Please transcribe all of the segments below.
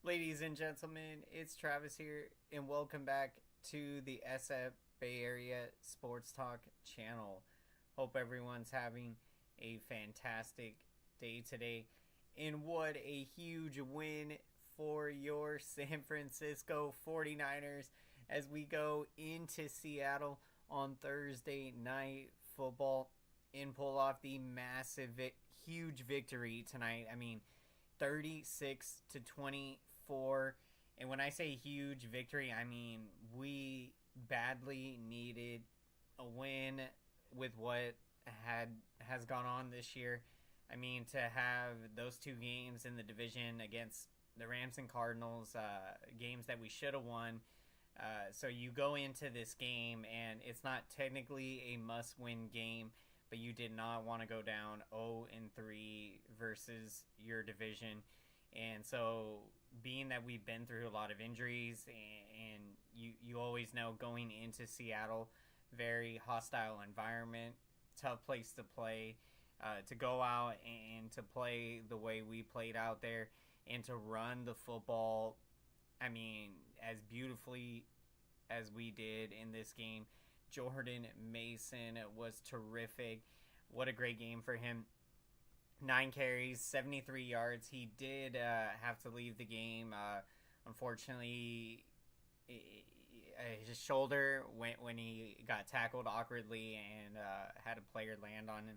Ladies and gentlemen, it's Travis here, and welcome back to the SF Bay Area Sports Talk channel. Hope everyone's having a fantastic day today. And what a huge win for your San Francisco 49ers as we go into Seattle on Thursday night football and pull off the massive, huge victory tonight. 36 to 24. And when I say huge victory, I mean we badly needed a win with what has gone on this year. To have those two games in the division against the Rams and Cardinals, games that we should have won. So you go into this game, and it's not technically a must-win game, but you did not want to go down 0-3 versus your division. And so, being that we've been through a lot of injuries, and you always know going into Seattle, very hostile environment, tough place to play, to go out and to play the way we played out there, and to run the football, as beautifully as we did in this game. Jordan Mason was terrific. What a great game for him. 9 carries, 73 yards. He did have to leave the game. Unfortunately, his shoulder went when he got tackled awkwardly and had a player land on him.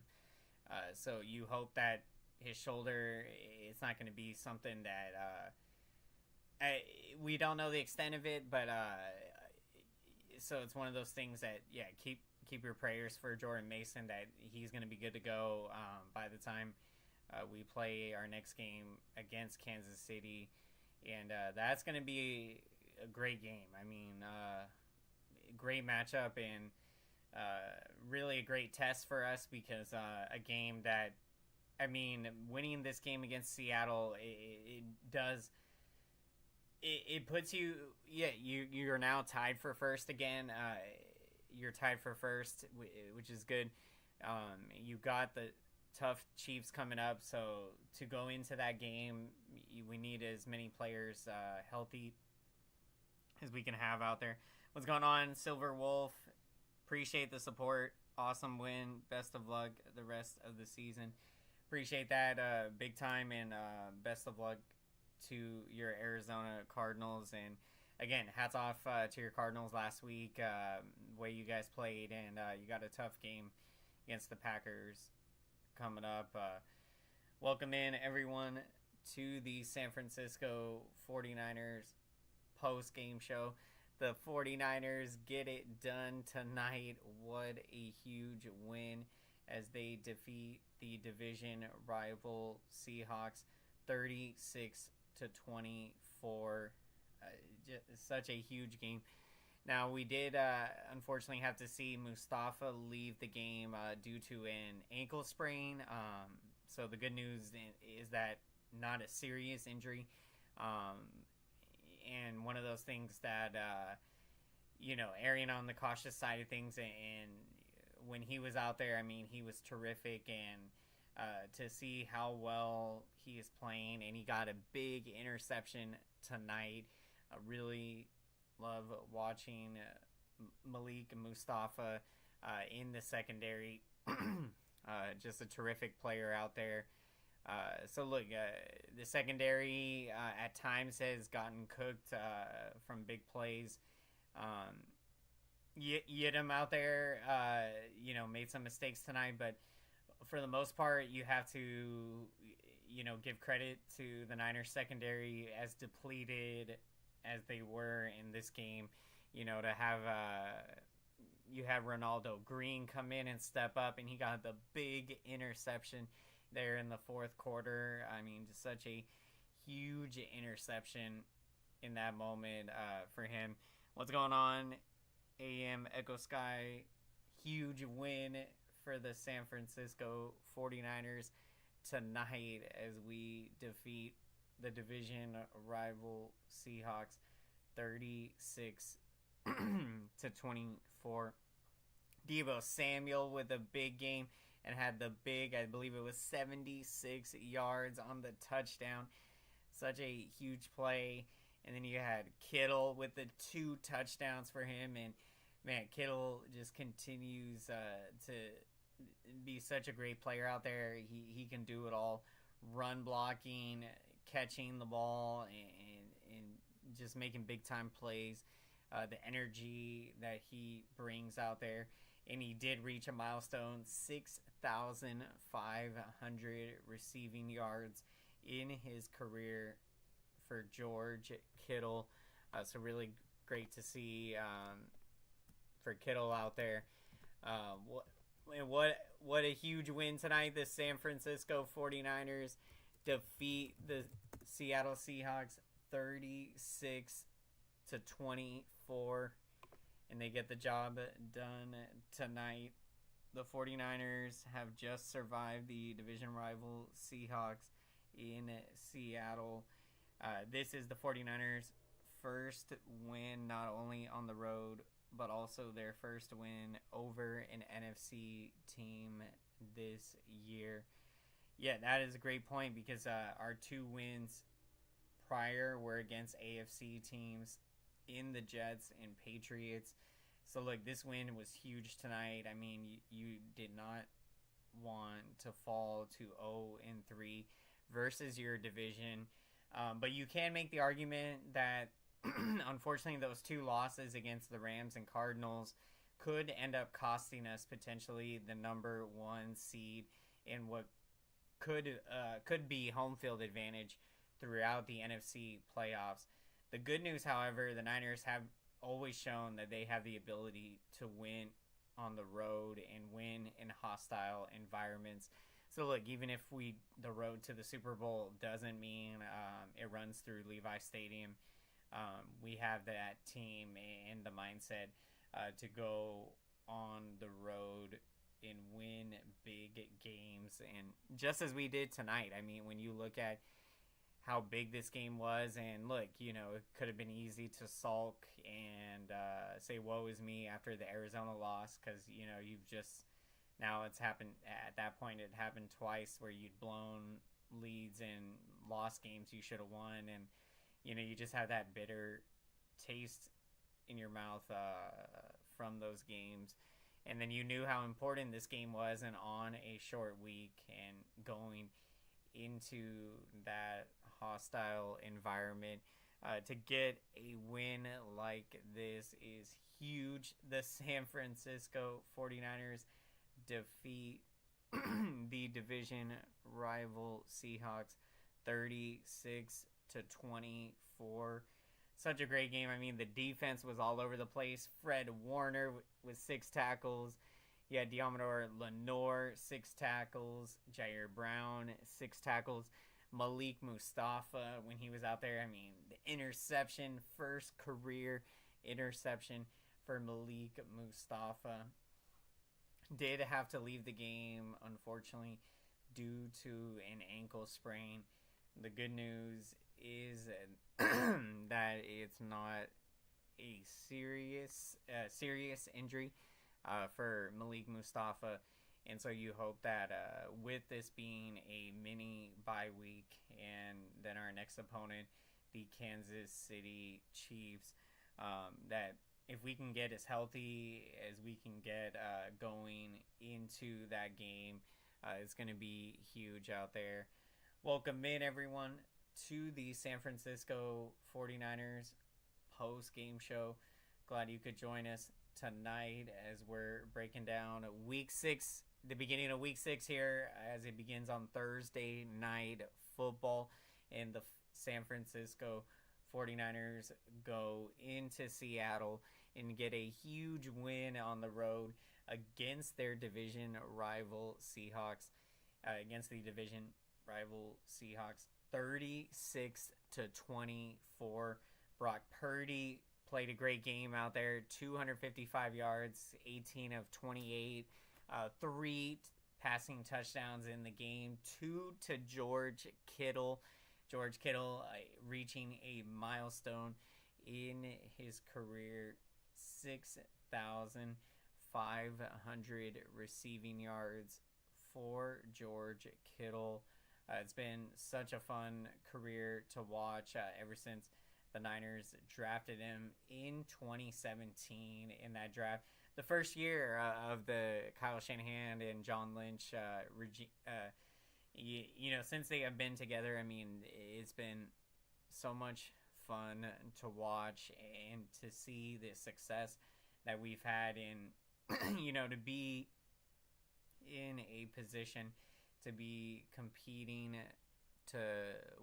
So you hope that his shoulder, it's not going to be something that we don't know the extent of it, but so it's one of those things that, keep your prayers for Jordan Mason that he's going to be good to go by the time we play our next game against Kansas City. And that's going to be a great game. Great matchup, and really a great test for us, because a game that, winning this game against Seattle, it does... It puts you, you're now tied for first again. You're tied for first, which is good. You got the tough Chiefs coming up, so to go into that game, we need as many players healthy as we can have out there. What's going on, Silver Wolf? Appreciate the support. Awesome win. Best of luck the rest of the season. Appreciate that big time, and best of luck to your Arizona Cardinals. And again, hats off to your Cardinals last week, the way you guys played, and you got a tough game against the Packers coming up. Welcome in, everyone, to the San Francisco 49ers post-game show. The 49ers get it done tonight. What a huge win as they defeat the division rival Seahawks 36 to 24. Such a huge game. Now, we did unfortunately have to see Mustafa leave the game due to an ankle sprain. So the good news is that not a serious injury. And one of those things that, erring on the cautious side of things. And when he was out there, he was terrific. And to see how well he is playing, and he got a big interception tonight. I really love watching Malik Mustafa in the secondary. Just a terrific player out there. So look, the secondary at times has gotten cooked from big plays. Yidam out there, made some mistakes tonight, but for the most part, you have to, give credit to the Niners secondary, as depleted as they were in this game. To have you have Ronaldo Green come in and step up, and he got the big interception there in the fourth quarter. Just such a huge interception in that moment for him. What's going on, AM Echo Sky? Huge win for the San Francisco 49ers tonight as we defeat the division rival Seahawks 36 to 24. Deebo Samuel with a big game and had the big, I believe it was 76 yards on the touchdown. such a huge play. And then you had Kittle with the 2 touchdowns for him. And man, Kittle just continues to be such a great player out there. He can do it all: run blocking, catching the ball, and just making big time plays. The energy that he brings out there. And he did reach a milestone: 6,500 receiving yards in his career for George Kittle. So really great to see for Kittle out there. What a huge win tonight. The San Francisco 49ers defeat the Seattle Seahawks 36-24. And they get the job done tonight. The 49ers have just survived the division rival Seahawks in Seattle. This is the 49ers' first win, not only on the road, but also their first win over an NFC team this year. Yeah, that is a great point, because our 2 wins prior were against AFC teams in the Jets and Patriots. So look, this win was huge tonight. I mean, you did not want to fall to 0-3 versus your division. But you can make the argument that unfortunately those 2 losses against the Rams and Cardinals could end up costing us potentially the number 1 seed in what could be home field advantage throughout the NFC playoffs. The good news, however, the Niners have always shown that they have the ability to win on the road and win in hostile environments. So look, even if the road to the Super Bowl doesn't mean it runs through Levi Stadium, we have that team and the mindset to go on the road and win big games. And just as we did tonight, I mean, when you look at how big this game was, and look, it could have been easy to sulk and say woe is me after the Arizona loss, because you've just, now it's happened at that point. It happened twice where you'd blown leads and lost games you should have won, and you just have that bitter taste in your mouth from those games. And then you knew how important this game was, and on a short week and going into that hostile environment, to get a win like this is huge. The San Francisco 49ers defeat the division rival Seahawks 36-24. Such a great game. I mean, the defense was all over the place. Fred Warner with 6 tackles. You had Diamador Lenore, 6 tackles. Jair Brown, 6 tackles. Malik Mustafa, when he was out there, I mean, the interception, first career interception for Malik Mustafa. Did have to leave the game, unfortunately, due to an ankle sprain. The good news is that it's not a serious injury for Malik Mustafa. And so you hope that with this being a mini bye week, and then our next opponent, the Kansas City Chiefs, that if we can get as healthy as we can get going into that game, it's going to be huge out there. Welcome in, everyone, to the San Francisco 49ers post-game show. Glad you could join us tonight as we're breaking down Week 6, the beginning of Week 6 here, as it begins on Thursday Night Football, and the San Francisco 49ers go into Seattle and get a huge win on the road against their division rival Seahawks, 36-24. Brock Purdy played a great game out there, 255 yards, 18 of 28, 3 passing touchdowns in the game, 2 to George Kittle. George Kittle reaching a milestone in his career, 6,500 receiving yards for George Kittle It's been such a fun career to watch ever since the Niners drafted him in 2017 in that draft. The first year of the Kyle Shanahan and John Lynch regime. Since they have been together, I mean, it's been so much fun to watch and to see the success that we've had in, to be in a position to be competing to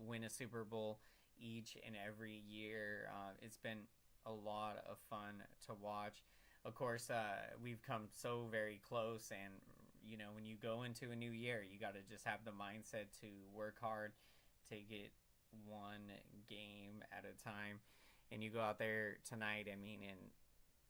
win a Super Bowl each and every year. It's been a lot of fun to watch. Of course, we've come so very close, and when you go into a new year, you got to just have the mindset to work hard, take it one game at a time, and you go out there tonight. I mean, and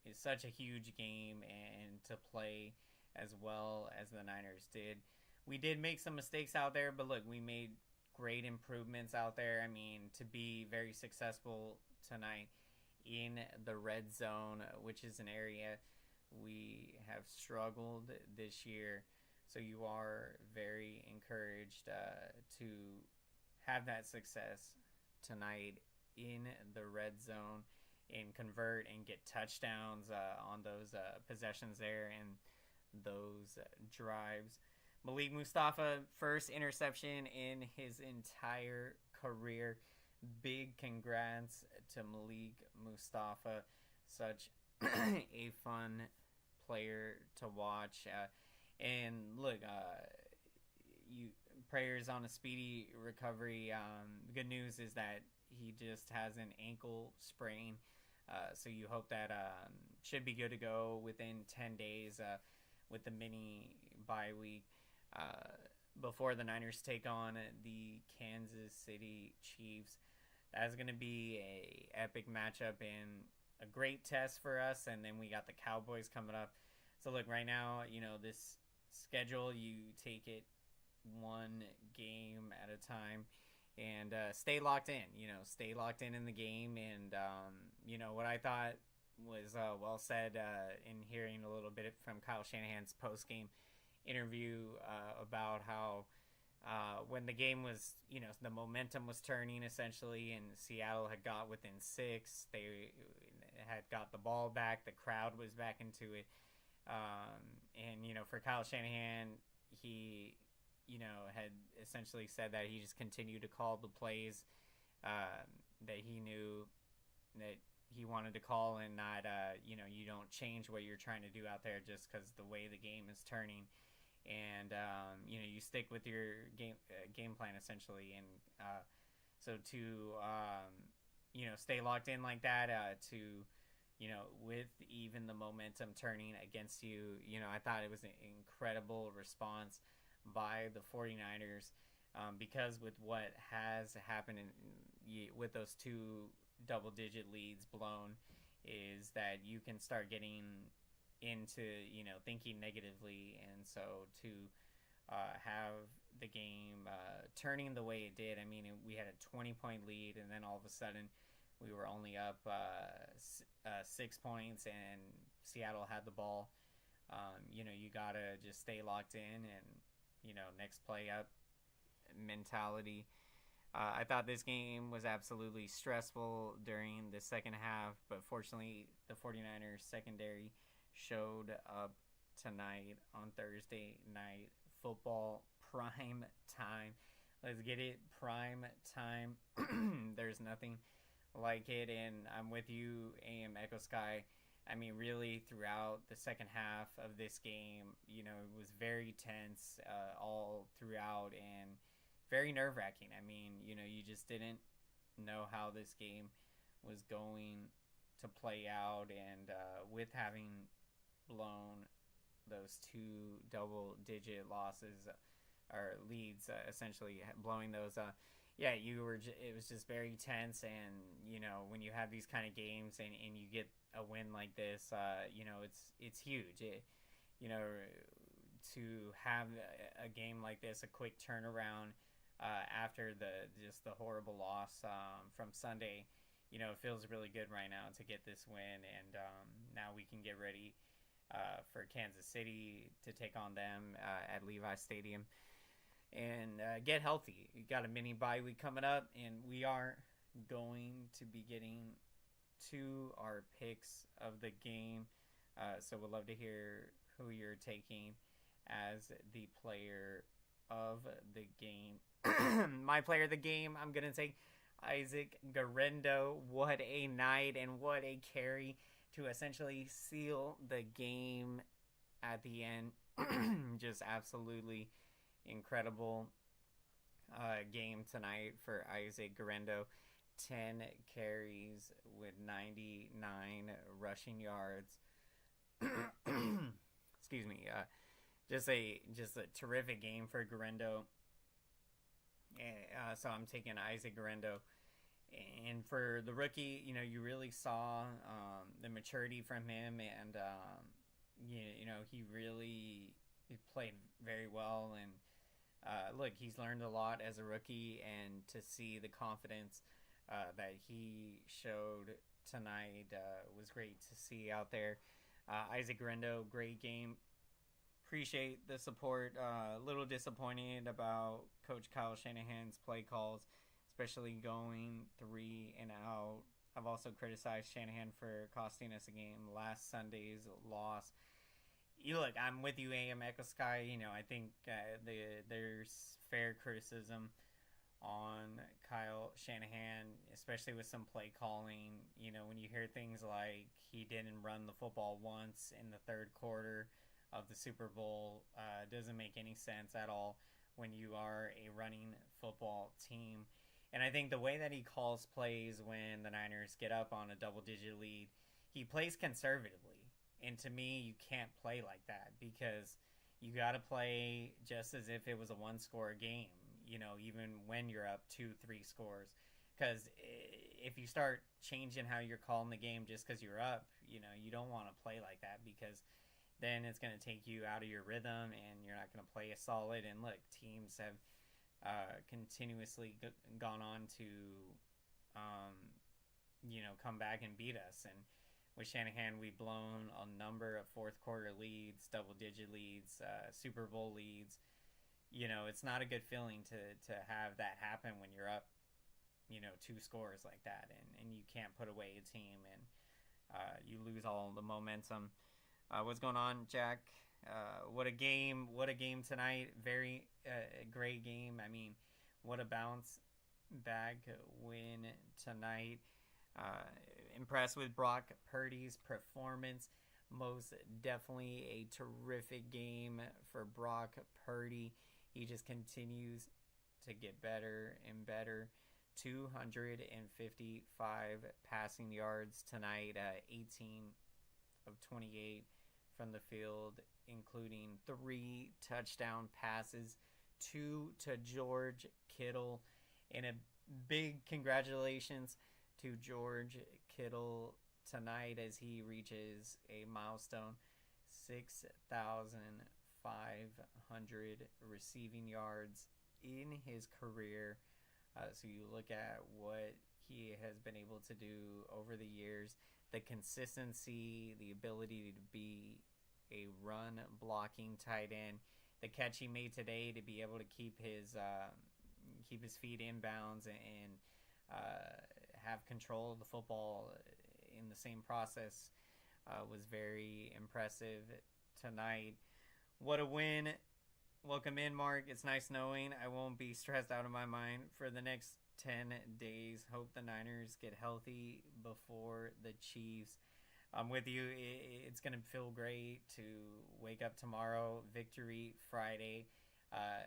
it's such a huge game, and to play as well as the Niners did. We did make some mistakes out there, but look, we made great improvements out there. I mean, to be very successful tonight in the red zone, which is an area we have struggled this year. So you are very encouraged to have that success tonight in the red zone and convert and get touchdowns on those possessions there and those drives. Malik Mustafa, first interception in his entire career. Big congrats to Malik Mustafa. Such a fun player to watch. And look, prayers on a speedy recovery. The good news is that he just has an ankle sprain. So you hope that should be good to go within 10 days with the mini bye week. Before the Niners take on the Kansas City Chiefs. That's going to be a epic matchup and a great test for us. And then we got the Cowboys coming up. So look, right now, this schedule, you take it one game at a time and stay locked in. Stay locked in the game. And, what I thought was well said in hearing a little bit from Kyle Shanahan's postgame interview about how when the game was, the momentum was turning essentially, and Seattle had got within 6, they had got the ball back, the crowd was back into it, and for Kyle Shanahan, he had essentially said that he just continued to call the plays that he knew that he wanted to call, and not you don't change what you're trying to do out there just because the way the game is turning. And you stick with your game plan essentially, and so to stay locked in like that, to with even the momentum turning against you, I thought it was an incredible response by the 49ers, because with what has happened with those 2 double-digit leads blown, is that you can start getting into thinking negatively, and so to have the game turning the way it did. I mean, we had a 20-point lead, and then all of a sudden we were only up 6 points, and Seattle had the ball. You gotta just stay locked in, and next play up mentality. I thought this game was absolutely stressful during the second half, but fortunately the 49ers secondary showed up tonight on Thursday Night Football, prime time. Let's get it, prime time. There's nothing like it, and I'm with you, AM Echo Sky. I mean, really, throughout the second half of this game, it was very tense all throughout, and very nerve-wracking. I mean, you just didn't know how this game was going to play out, and with having blown those 2 double-digit losses or leads, essentially blowing those, it was just very tense. And when you have these kind of games and you get a win like this, it's huge. To have a game like this, a quick turnaround after the horrible loss from Sunday, it feels really good right now to get this win, and now we can get ready for Kansas City to take on them at Levi Stadium. and get healthy. We got a mini bye week coming up, and we are going to be getting to our picks of the game. So we'd love to hear who you're taking as the player of the game. My player of the game, I'm going to take Isaac Guerrero. What a night and what a carry to essentially seal the game at the end. Just absolutely incredible game tonight for Isaac Guerrero. 10 carries with 99 rushing yards. Excuse me. Just a terrific game for Guerrero. So I'm taking Isaac Guerrero. And for the rookie, you really saw the maturity from him, and he really played very well. And look, he's learned a lot as a rookie, and to see the confidence that he showed tonight was great to see out there. Isaac Guerrero, great game. Appreciate the support. A little disappointed about Coach Kyle Shanahan's play calls, especially going 3 and out. I've also criticized Shanahan for costing us a game last Sunday's loss. Look, I'm with you, AM Echo Sky. I think there's fair criticism on Kyle Shanahan, especially with some play calling. When you hear things like he didn't run the football once in the third quarter of the Super Bowl, doesn't make any sense at all when you are a running football team. And I think the way that he calls plays when the Niners get up on a double-digit lead, he plays conservatively. And to me, you can't play like that, because you got to play just as if it was a one-score game, even when you're up 2-3 scores. Because if you start changing how you're calling the game just because you're up, you don't want to play like that, because then it's going to take you out of your rhythm and you're not going to play as solid. And look, teams have continuously gone on to, come back and beat us. And with Shanahan, we've blown a number of fourth quarter leads, double-digit leads, Super Bowl leads. It's not a good feeling to have that happen when you're up, 2 scores like that, and you can't put away a team, and you lose all the momentum. What's going on, Jack? What a game tonight. Very great game. I mean, what a bounce back win tonight. Impressed with Brock Purdy's performance. Most definitely a terrific game for Brock Purdy. He just continues to get better and better. 255 passing yards tonight, 18 of 28 from the field, including 3 touchdown passes, 2 to George Kittle, and a big congratulations to George Kittle tonight as he reaches a milestone, 6,500 receiving yards in his career. So you look at what he has been able to do over the years, the consistency, the ability to be a run blocking tight end, the catch he made today to be able to keep his feet in bounds and have control of the football in the same process was very impressive tonight. What a win. Welcome in, Mark. It's nice knowing I won't be stressed out of my mind for the next 10 days. Hope the Niners get healthy before the Chiefs. I'm with you. It's going to feel great to wake up tomorrow, Victory Friday.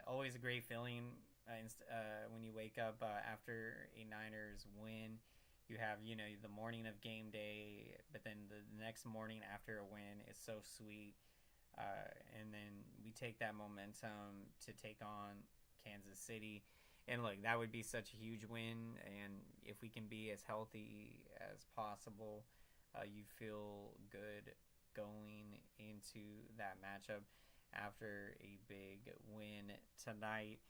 Always a great feeling when you wake up after a Niners win. You have, the morning of game day, but then the next morning after a win is so sweet. And then we take that momentum to take on Kansas City. And look, that would be such a huge win. And if we can be as healthy as possible, you feel good going into that matchup after a big win tonight.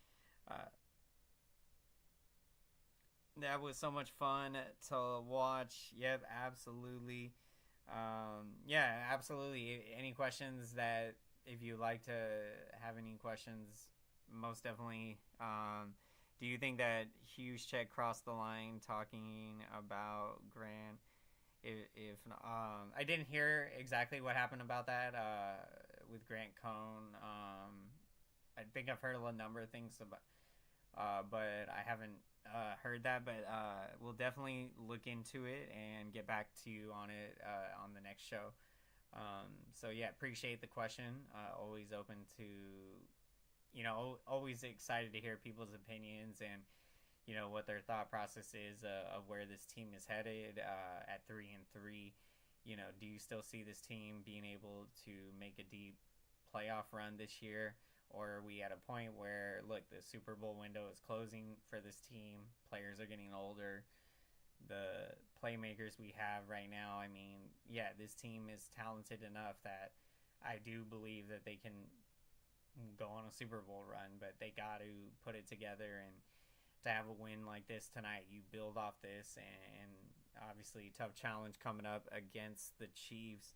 That was so much fun to watch. Yep, absolutely. Absolutely. Any questions if you'd like to have any questions most definitely. Do you think that Hughes check crossed the line talking about Grant? If I didn't hear exactly what happened about that with Grant Cohn. I think I've heard a number of things about, but I haven't heard that. But we'll definitely look into it and get back to you on it on the next show. So yeah, appreciate the question. Always open to, always excited to hear people's opinions and what their thought process is of where this team is headed at 3-3. Do you still see this team being able to make a deep playoff run this year? Or are we at a point where, look, the Super Bowl window is closing for this team. Players are getting older. The playmakers we have right now, this team is talented enough that I do believe that they can go on a Super Bowl run, but they got to put it together. And to have a win like this tonight, you build off this, and obviously tough challenge coming up against the Chiefs.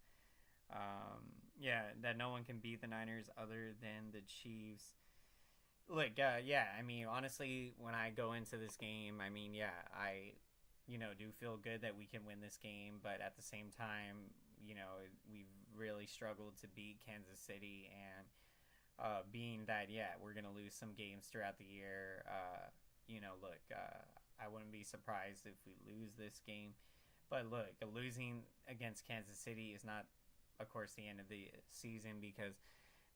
That no one can beat the Niners other than the Chiefs. Look, honestly, when I go into this game, I do feel good that we can win this game, but at the same time, we've really struggled to beat Kansas City, and being that, we're going to lose some games throughout the year, I wouldn't be surprised if we lose this game. But look, losing against Kansas City is not, of course, the end of the season, because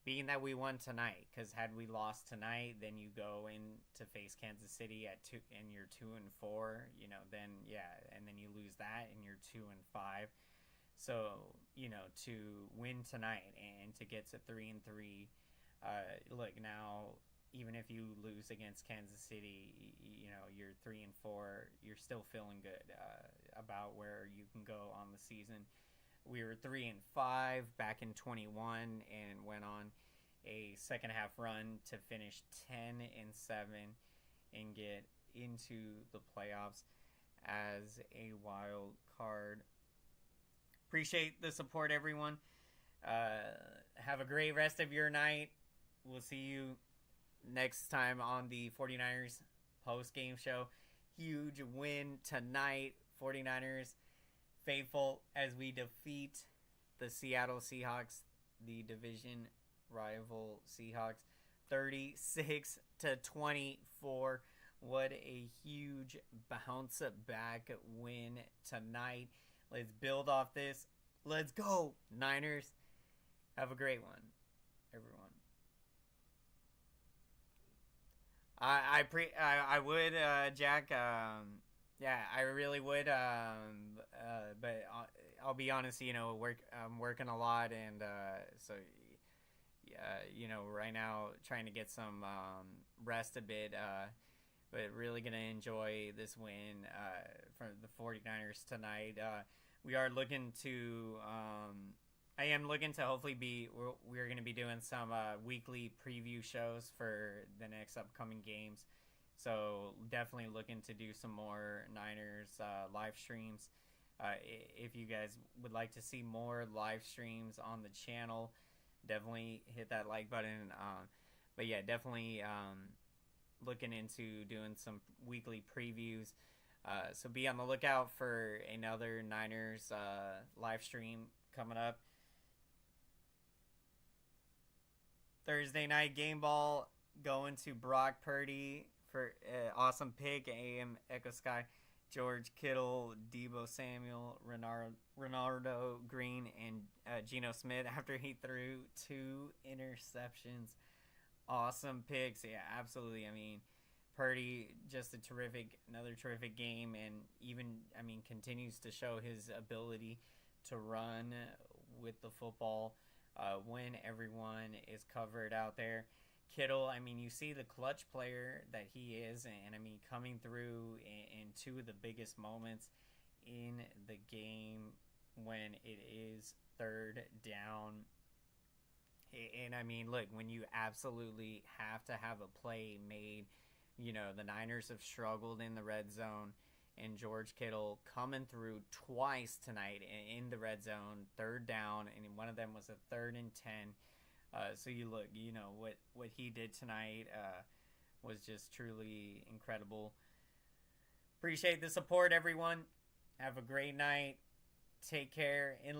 being that we won tonight, because had we lost tonight, then you go in to face Kansas City at 2, and you're 2-4, and then you lose that and you're 2-5. So, to win tonight and to get to 3-3, look, now, even if you lose against Kansas City, you're 3-4, you're still feeling good about where you can go on the season. We were 3-5 back in 21 and went on a second half run to finish 10-7 and get into the playoffs as a wild card. Appreciate the support, everyone. Have a great rest of your night. We'll see you next time on the 49ers post-game show. Huge win tonight. 49ers faithful as we defeat the Seattle Seahawks, the division rival Seahawks, 36-24. What a huge bounce back win tonight. Let's build off this. Let's go, Niners. Have a great one, everyone. I would, Jack. I really would. But I'll be honest. I'm working a lot, and so right now trying to get some rest a bit. But really gonna enjoy this win from the 49ers tonight. We are looking to. I am looking to hopefully we're going to be doing some weekly preview shows for the next upcoming games. So definitely looking to do some more Niners live streams. If you guys would like to see more live streams on the channel, definitely hit that like button. But yeah, definitely looking into doing some weekly previews. So be on the lookout for another Niners live stream coming up. Thursday night game ball going to Brock Purdy for awesome pick. AM Echo Sky, George Kittle, Deebo Samuel, Ronaldo Green, and Geno Smith after he threw 2 interceptions. Awesome picks. Yeah, absolutely. Purdy, just another terrific game, and even, continues to show his ability to run with the football when everyone is covered out there. Kittle, you see the clutch player that he is, and coming through in 2 of the biggest moments in the game when it is 3rd down. And look, when you absolutely have to have a play made, the Niners have struggled in the red zone, and George Kittle coming through twice tonight in the red zone, 3rd down, and one of them was a 3rd and 10. So you know what he did tonight was just truly incredible. Appreciate the support, everyone. Have a great night. Take care. And